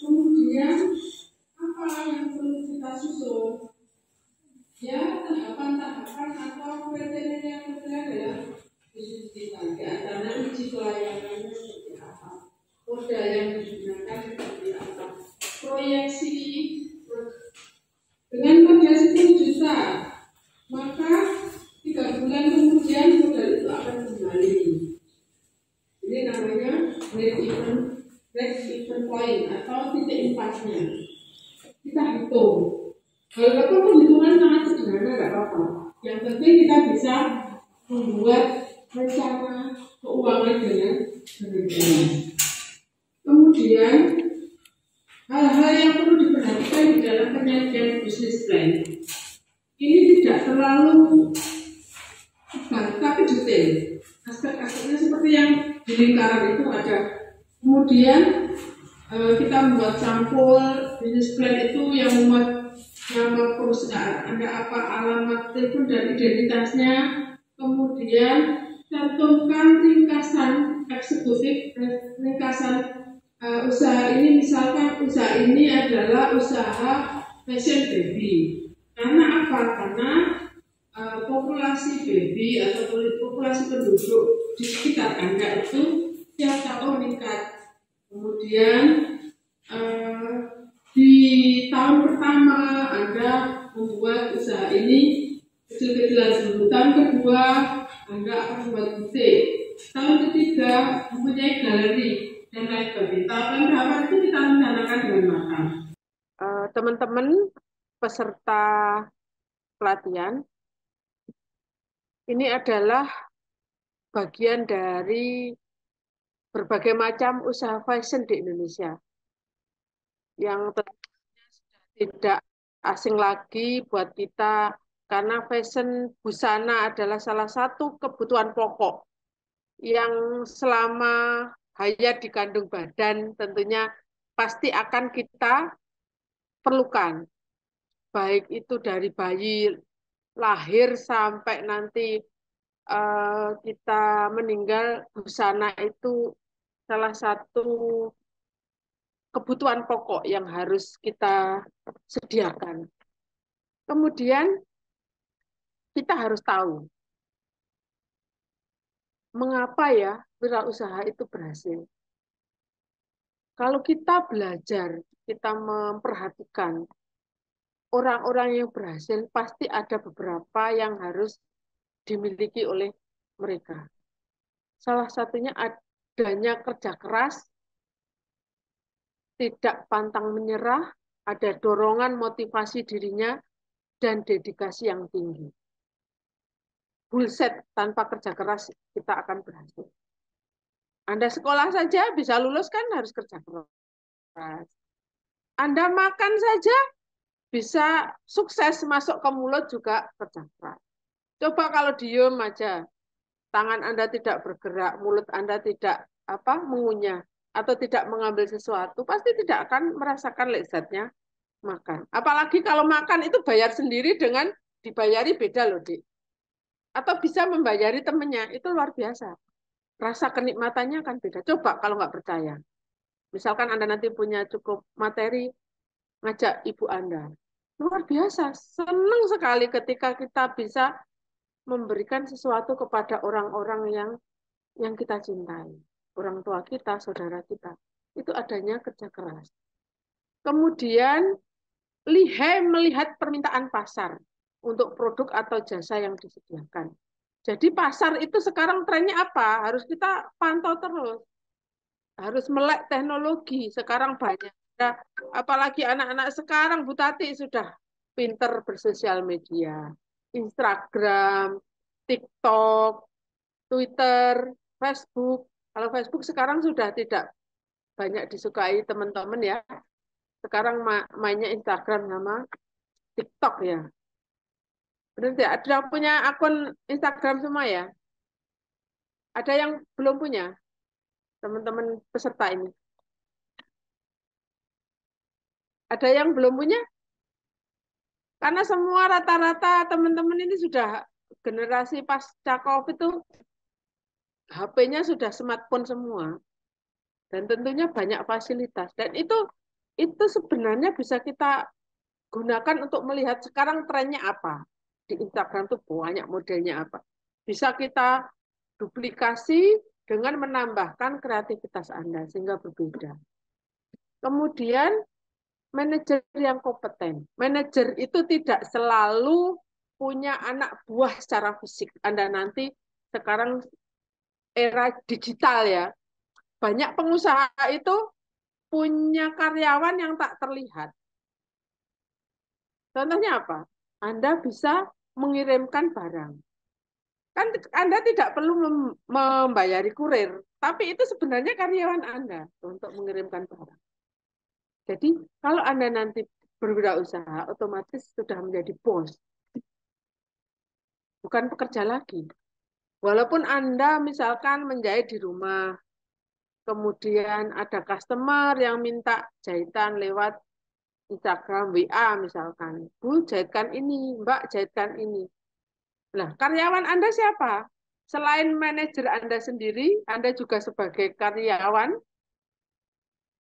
Kemudian apa yang perlu kita susun? Ya, tahapan-tahapan atau kriteria yang adalah disusunkan. Di antara uji kelayakannya seperti apa, modal yang digunakan seperti apa, proyeksi dengan modal 10 juta, maka 3 bulan kemudian modal itu akan kembali. Ini namanya break-even point atau titik impasnya. Kita hitung. Kalau apa perhitungan sangat sederhana, nggak apa-apa. Yang penting kita bisa membuat rencana keuangan dengan benar. Kemudian hal-hal yang perlu diperhatikan di dalam penyajian bisnis plan. Ini tidak terlalu tebal, tapi detail. Aspek-aspeknya seperti yang di lingkaran itu ada. Kemudian kita membuat sampul bisnis plan itu yang membuat nama perusahaan, ada apa, alamat telepon dan identitasnya, kemudian cantumkan ringkasan eksekutif, ringkasan usaha ini, misalkan usaha ini adalah usaha fashion baby. Karena apa? Karena populasi baby atau populasi penduduk di sekitar Anda itu tiap tahun meningkat. Kemudian di tahun pertama Anda membuat usaha ini kecil-kecilan dulu. Tahun kedua Anda akan membuat butik. Tahun ketiga mempunyai galeri dan lain sebagainya. Tahap-tahap itu kita rencanakan dengan matang. Teman-teman peserta pelatihan, ini adalah bagian dari berbagai macam usaha fashion di Indonesia yang tidak asing lagi buat kita, karena fashion busana adalah salah satu kebutuhan pokok yang selama hayat di kandung badan tentunya pasti akan kita perlukan, baik itu dari bayi lahir sampai nanti kita meninggal. Busana itu salah satu kebutuhan pokok yang harus kita sediakan. Kemudian kita harus tahu mengapa ya wirausaha itu berhasil. Kalau kita belajar, kita memperhatikan orang-orang yang berhasil, pasti ada beberapa yang harus dimiliki oleh mereka. Salah satunya adanya kerja keras, tidak pantang menyerah, ada dorongan motivasi dirinya, dan dedikasi yang tinggi. Bullset, tanpa kerja keras kita akan berhasil. Anda sekolah saja bisa lulus kan harus kerja keras. Anda makan saja bisa sukses masuk ke mulut juga kerja keras. Coba kalau diem aja, tangan Anda tidak bergerak, mulut Anda tidak mengunyah atau tidak mengambil sesuatu, pasti tidak akan merasakan lezatnya makan. Apalagi kalau makan itu bayar sendiri dengan dibayari beda loh, Dik. Atau bisa membayari temennya, itu luar biasa. Rasa kenikmatannya akan beda. Coba kalau nggak percaya. Misalkan Anda nanti punya cukup materi, ngajak ibu Anda. Luar biasa, senang sekali ketika kita bisa memberikan sesuatu kepada orang-orang yang kita cintai. Orang tua kita, saudara kita. Itu adanya kerja keras. Kemudian, lihai melihat permintaan pasar untuk produk atau jasa yang disediakan. Jadi pasar itu sekarang trennya apa? Harus kita pantau terus. Harus melek teknologi. Sekarang banyak. Apalagi anak-anak sekarang, Bu Tati sudah pinter bersosial media. Instagram, TikTok, Twitter, Facebook. Kalau Facebook sekarang sudah tidak banyak disukai teman-teman ya. Sekarang mainnya Instagram sama TikTok ya. Benar tidak? Ada punya akun Instagram semua ya? Ada yang belum punya? Teman-teman peserta ini. Ada yang belum punya? Karena semua rata-rata teman-teman ini sudah generasi pasca COVID itu HP-nya sudah smartphone semua. dan tentunya banyak fasilitas. Dan itu sebenarnya bisa kita gunakan untuk melihat sekarang trennya apa. Di Instagram tuh banyak modelnya apa. Bisa kita duplikasi dengan menambahkan kreativitas Anda sehingga berbeda. Kemudian manajer yang kompeten. Manajer itu tidak selalu punya anak buah secara fisik. Anda nanti sekarang era digital ya. Banyak pengusaha itu punya karyawan yang tak terlihat. Contohnya apa? Anda bisa mengirimkan barang. Kan Anda tidak perlu membayari kurir, tapi itu sebenarnya karyawan Anda untuk mengirimkan barang. Jadi kalau Anda nanti berwirausaha, otomatis sudah menjadi bos, bukan pekerja lagi. Walaupun Anda misalkan menjahit di rumah, kemudian ada customer yang minta jahitan lewat Instagram, WA misalkan. Bu, jahitkan ini, Mbak, jahitkan ini. Nah, karyawan Anda siapa? Selain manajer Anda sendiri, Anda juga sebagai karyawan,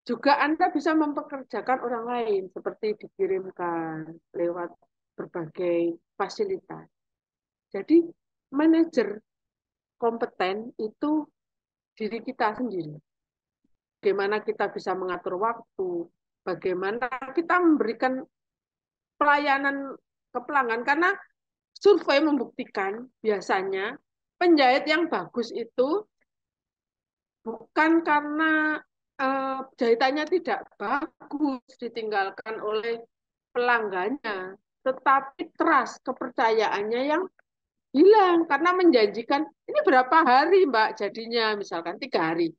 juga Anda bisa mempekerjakan orang lain, seperti dikirimkan lewat berbagai fasilitas. Jadi, manajer kompeten itu diri kita sendiri. Bagaimana kita bisa mengatur waktu, bagaimana kita memberikan pelayanan ke pelanggan, karena survei membuktikan biasanya penjahit yang bagus itu bukan karena jahitannya tidak bagus ditinggalkan oleh pelanggannya, tetapi trust kepercayaannya yang hilang karena menjanjikan ini berapa hari Mbak jadinya, misalkan 3 hari.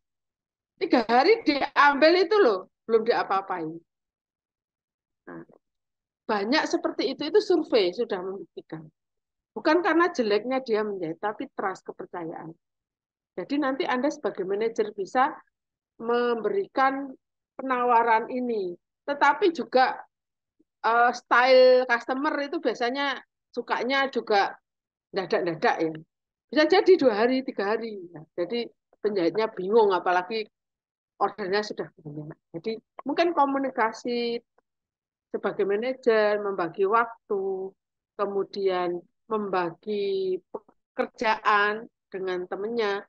3 hari diambil itu loh, belum diapa-apain. Nah, banyak seperti itu survei sudah membuktikan. Bukan karena jeleknya dia menjahit, tapi trust kepercayaan. Jadi nanti Anda sebagai manajer bisa memberikan penawaran ini. Tetapi juga style customer itu biasanya sukanya juga dadak-dadak ya. Bisa jadi 2 hari, 3 hari. Nah, jadi penjahitnya bingung, apalagi ordernya sudah banyak. Jadi mungkin komunikasi sebagai manajer, membagi waktu, kemudian membagi pekerjaan dengan temannya,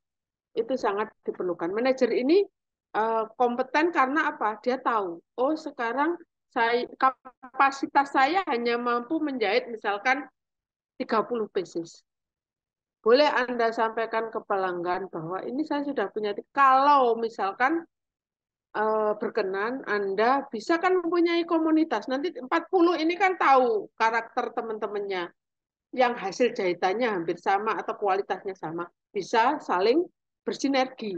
itu sangat diperlukan. Manajer ini kompeten karena apa? Dia tahu, oh sekarang kapasitas saya hanya mampu menjahit misalkan 30 pieces. Boleh Anda sampaikan ke pelanggan bahwa ini saya sudah punya. Kalau misalkan berkenan, Anda bisa kan mempunyai komunitas. Nanti 40 ini kan tahu karakter teman-temannya. Yang hasil jahitannya hampir sama atau kualitasnya sama. Bisa saling bersinergi.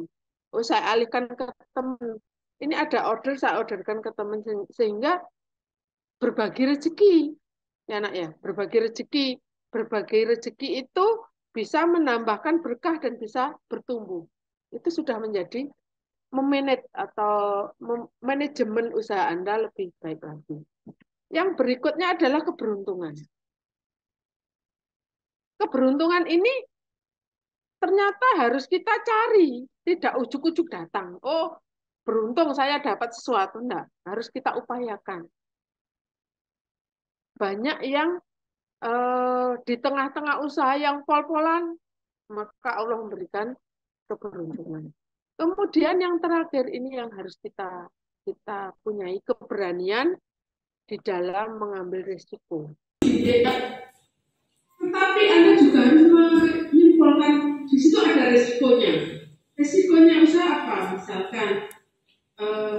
Oh, saya alihkan ke teman. Ini ada order, saya orderkan ke teman. Sehingga berbagi rezeki. Ya, Nak, ya. Berbagi rezeki. Berbagi rezeki itu bisa menambahkan berkah dan bisa bertumbuh. Itu sudah menjadi memanage atau manajemen usaha Anda lebih baik lagi. Yang berikutnya adalah keberuntungan. Keberuntungan ini ternyata harus kita cari, tidak ujuk-ujuk datang. Oh, beruntung saya dapat sesuatu. Enggak, harus kita upayakan. Banyak yang di tengah-tengah usaha yang pol-polan, maka Allah memberikan keberuntungan. Kemudian yang terakhir ini yang harus kita punyai keberanian di dalam mengambil risiko. Tetapi Anda juga harus menyimpulkan di situ ada risikonya. Risikonya usaha apa? Misalkan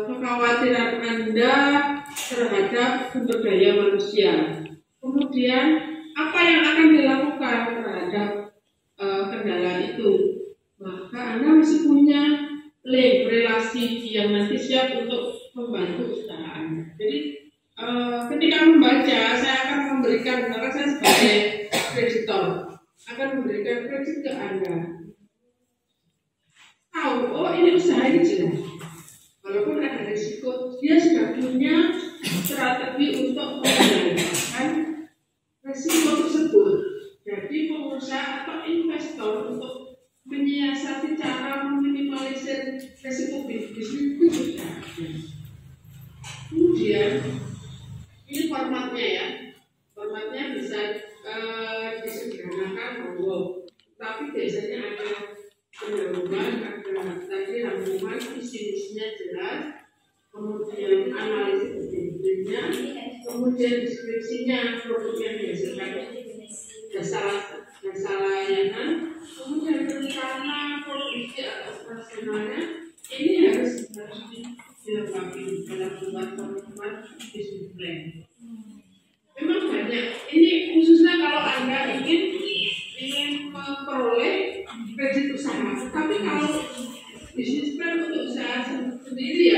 kekhawatiran Anda terhadap sumber daya manusia. Kemudian apa yang akan dilakukan terhadap kendala itu? Maka Anda masih punya link relasi yang nanti siap untuk membantu usaha Anda. Jadi ketika membaca, saya akan memberikan, karena saya sebagai kreditor akan memberikan kredit ke Anda. Tahu, oh ini usaha ini jelas. Walaupun ada risiko, dia sudah punya strategi untuk mengendalikan risiko tersebut. Jadi pengusaha atau investor untuk menyiasati cara meminimalisir risiko bisnis itu sudah ada. Kemudian ini formatnya ya, formatnya bisa disederhanakan monggo, tapi biasanya ada pendahuluan, ada tadi rangkuman, isi-isinya jelas, kemudian analisis detailnya, kemudian deskripsinya produk yang dihasilkan jasa layanan, kemudian rencana produksi atau operasionalnya ini harus dilengkapi dalam membuat format business plan. Memang banyak. Ini khususnya kalau Anda ingin memperoleh kredit usaha. Tapi kalau bisnis plan untuk usaha sendiri ya